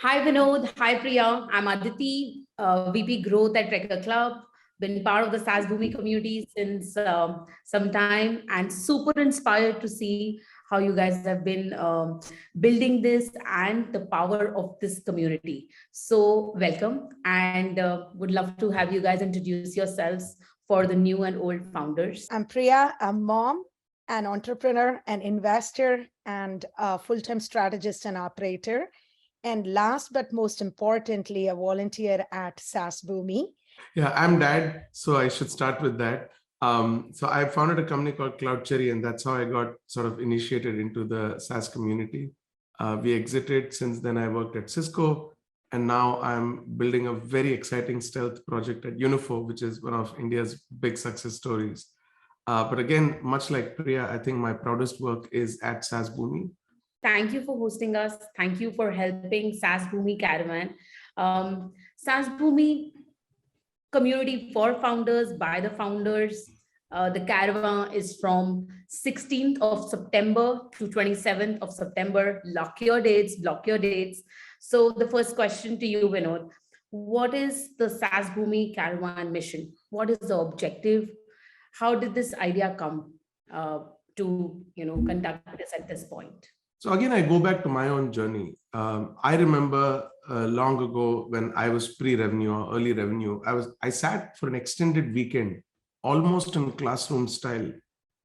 Hi, Vinod. Hi, Priya. I'm Aditi, VP Growth at Recur Club. Been part of the SaaSBOOMi community since some time and super inspired to see how you guys have been building this and the power of this community. So welcome and would love to have you guys introduce yourselves for the new and old founders. I'm Priya, a mom, an entrepreneur, an investor, and a full-time strategist and operator. And last but most importantly, a volunteer at SaaSBOOMi. Yeah, I'm Dad, so I should start with that. So I founded a company called CloudCherry, and that's how I got sort of initiated into the SaaS community. We exited. Since then, I worked at Cisco, and now I'm building a very exciting stealth project at Uniphore, which is one of India's big success stories. But again, much like Priya, I think my proudest work is at SaaSBOOMi. Thank you for hosting us. Thank you for helping SaaSBOOMi Caravan. SaaSBOOMi community for founders, by the founders. The Caravan is from 16th of September to 27th of September. Lock your dates, block your dates. So the first question to you, Vinod, what is the SaaSBOOMi Caravan mission? What is the objective? How did this idea come to conduct this at this point? So again, I go back to my own journey. I remember long ago when I was pre-revenue or early revenue, I sat for an extended weekend, almost in classroom style,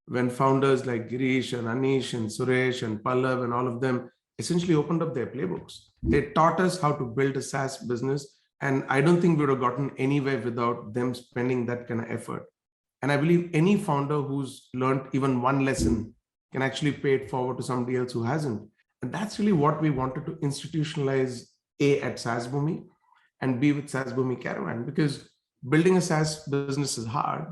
when founders like Girish and Anish and Suresh and Pallav and all of them essentially opened up their playbooks. They taught us how to build a SaaS business. And I don't think we would have gotten anywhere without them spending that kind of effort. And I believe any founder who's learned even one lesson can actually pay it forward to somebody else who hasn't. And that's really what we wanted to institutionalize at SaaSBOOMi and B with SaaSBOOMi Caravan, because building a SaaS business is hard,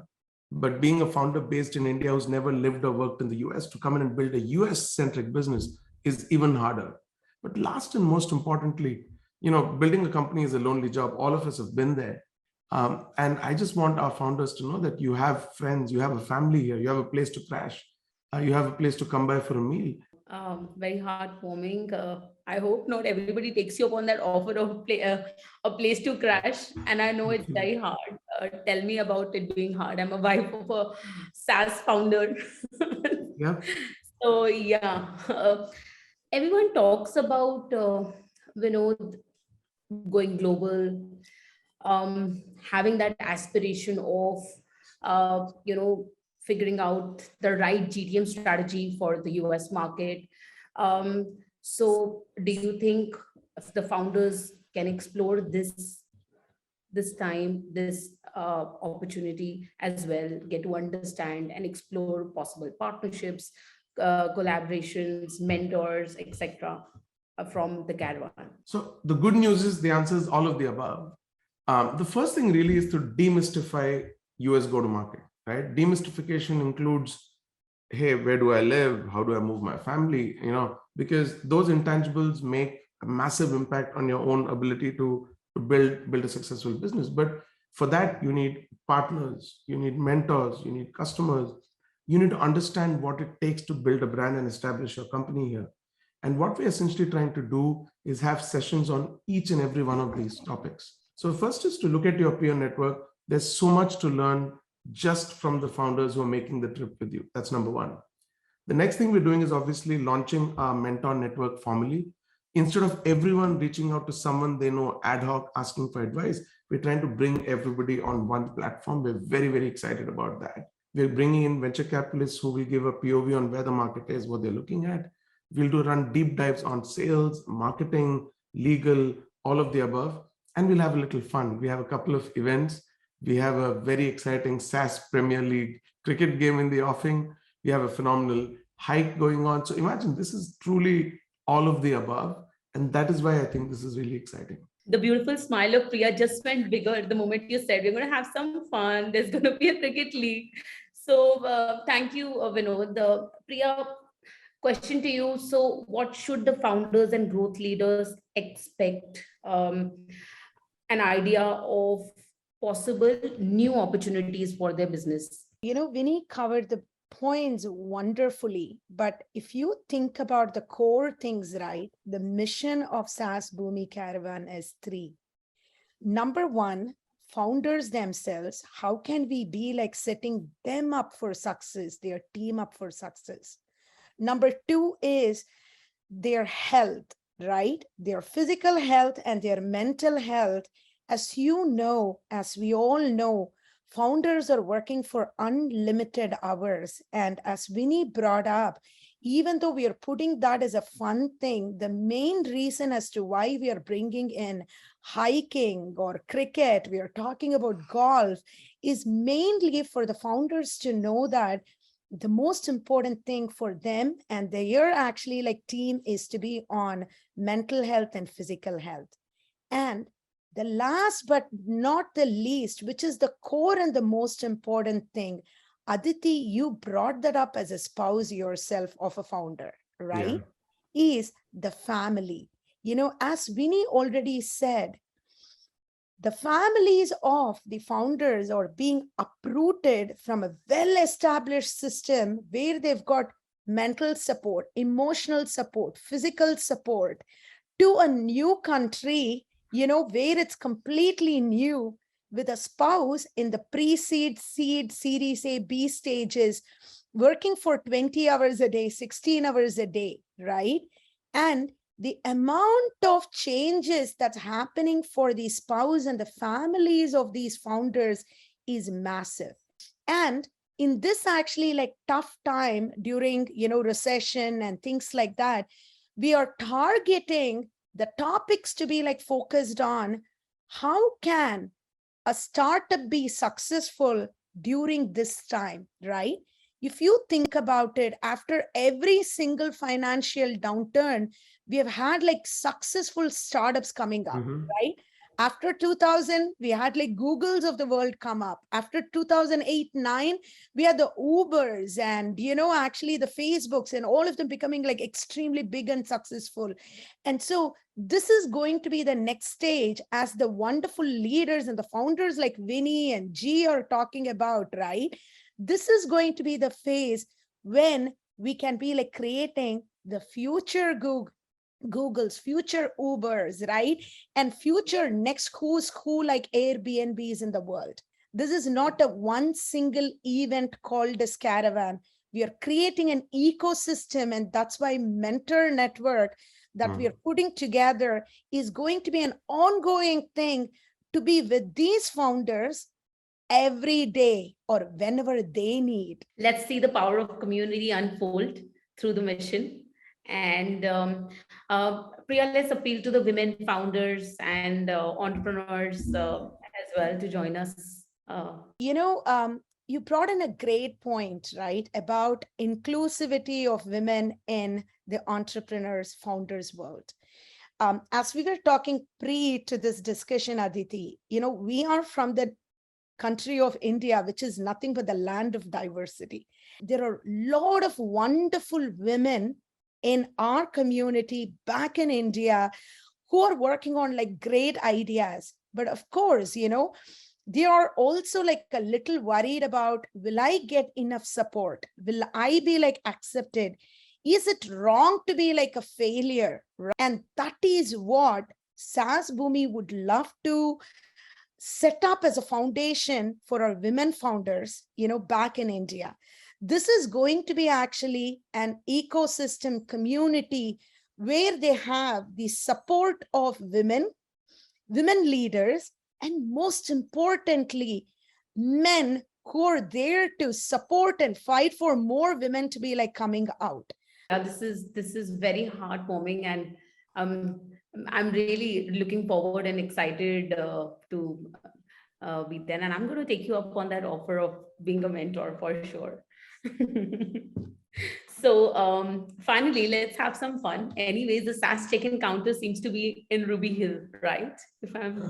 but being a founder based in India who's never lived or worked in the US to come in and build a US-centric business is even harder. But last and most importantly, building a company is a lonely job. All of us have been there. And I just want our founders to know that you have friends, you have a family here, you have a place to crash. You have a place to come by for a meal. Very heartwarming. I hope not everybody takes you up on that offer of a place to crash. And I know it's very hard. Tell me about it being hard. I'm a wife of a SaaS founder. Yeah. So yeah, everyone talks about going global, having that aspiration of figuring out the right GTM strategy for the US market. So do you think the founders can explore this opportunity as well, get to understand and explore possible partnerships, collaborations, mentors, etc. from the Caravan? So the good news is the answer is all of the above. The first thing really is to demystify US go-to-market. Right? Demystification includes, hey, where do I live? How do I move my family? Because those intangibles make a massive impact on your own ability to build a successful business. But for that, you need partners, you need mentors, you need customers. You need to understand what it takes to build a brand and establish your company here. And what we're essentially trying to do is have sessions on each and every one of these topics. So first is to look at your peer network. There's so much to learn just from the founders who are making the trip with you. That's number one. The next thing we're doing is obviously launching our mentor network formally. Instead of everyone reaching out to someone they know ad hoc asking for advice, we're trying to bring everybody on one platform. We're very, very excited about that. We're bringing in venture capitalists who will give a POV on where the market is, what they're looking at. We'll run deep dives on sales, marketing, legal, all of the above. And we'll have a little fun. We have a couple of events. We have a very exciting SaaS Premier League cricket game in the offing. We have a phenomenal hike going on. So imagine this is truly all of the above. And that is why I think this is really exciting. The beautiful smile of Priya just went bigger the moment you said, we're going to have some fun. There's going to be a cricket league. So thank you, Vinod. Priya, question to you. So what should the founders and growth leaders expect? An idea of possible new opportunities for their business? Vinny covered the points wonderfully, but if you think about the core things, right, the mission of SaaSBOOMi Caravan is three. Number one, founders themselves, how can we be like setting them up for success, their team up for success? Number two is their health, right? Their physical health and their mental health. As you know, as we all know, founders are working for unlimited hours. And as Vinny brought up, even though we are putting that as a fun thing, the main reason as to why we are bringing in hiking or cricket, we are talking about golf, is mainly for the founders to know that the most important thing for them and their actually like team is to be on mental health and physical health. And the last but not the least, which is the core and the most important thing, Aditi, you brought that up as a spouse yourself of a founder, right? Yeah. Is the family. You know, as Vinny already said, the families of the founders are being uprooted from a well-established system where they've got mental support, emotional support, physical support, to a new country, you know, where it's completely new, with a spouse in the pre-seed, seed, series A, B stages, working for 20 hours a day, 16 hours a day, right? And the amount of changes that's happening for the spouse and the families of these founders is massive. And in this actually like tough time during, you know, recession and things like that, we are targeting the topics to be like focused on how can a startup be successful during this time, right? If you think about it, after every single financial downturn, we have had like successful startups coming up, right? After 2000, we had like Googles of the world come up. After 2008, 9, we had the Ubers and, you know, actually the Facebooks and all of them becoming like extremely big and successful. And so this is going to be the next stage as the wonderful leaders and the founders like Vinny and G are talking about, right? This is going to be the phase when we can be like creating the future Googles, future Ubers, right? And future next who's who like Airbnbs in the world. This is not a one single event called as Caravan. We are creating an ecosystem, and that's why Mentor Network that we are putting together is going to be an ongoing thing to be with these founders every day or whenever they need. Let's see the power of community unfold through the mission. And Priya, let's appeal to the women founders and entrepreneurs as well to join us. You know, you brought in a great point, right, about inclusivity of women in the entrepreneurs, founders world. As we were talking pre to this discussion, Aditi, you know, we are from the country of India, which is nothing but the land of diversity. There are a lot of wonderful women in our community back in India who are working on like great ideas. But of course, you know, they are also like a little worried about, will I get enough support? Will I be like accepted? Is it wrong to be like a failure? And that is what SaaSBOOMi would love to set up as a foundation for our women founders, you know, back in India. This is going to be actually an ecosystem community where they have the support of women leaders, and most importantly, men who are there to support and fight for more women to be like coming out. This is very heartwarming, and I'm really looking forward and excited to be there. And I'm going to take you up on that offer of being a mentor for sure. So finally, let's have some fun. Anyways, the SaaS check-in counter seems to be in Ruby Hill, right? If I'm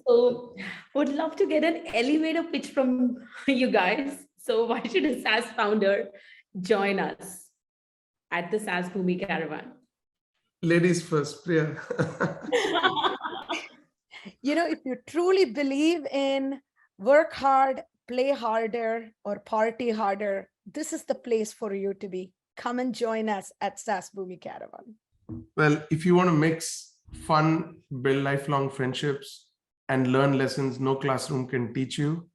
so would love to get an elevator pitch from you guys. So why should a SaaS founder join us at the SaaSBOOMi Caravan? Ladies first, Priya. You know, if you truly believe in work hard, play harder or party harder, this is the place for you to be. Come and join us at SaaSBOOMi Caravan. Well, if you want to mix fun, build lifelong friendships, and learn lessons no classroom can teach you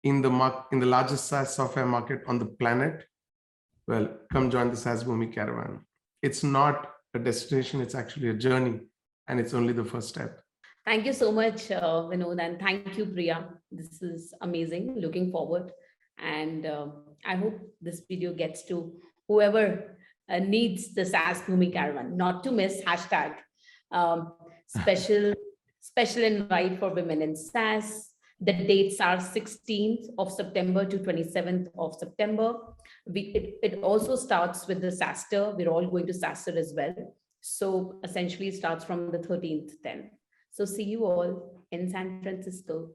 in the largest SaaS software market on the planet, well, come join the SaaSBOOMi Caravan. It's not a destination, it's actually a journey, and it's only the first step. Thank you so much, Vinod, and thank you, Priya. This is amazing. Looking forward. And I hope this video gets to whoever needs the SaaSBOOMi Caravan. Not to miss, hashtag special invite for women in SaaS. The dates are 16th of September to 27th of September. It also starts with the SaaSter. We're all going to SaaSter as well. So essentially it starts from the 13th then. So see you all in San Francisco.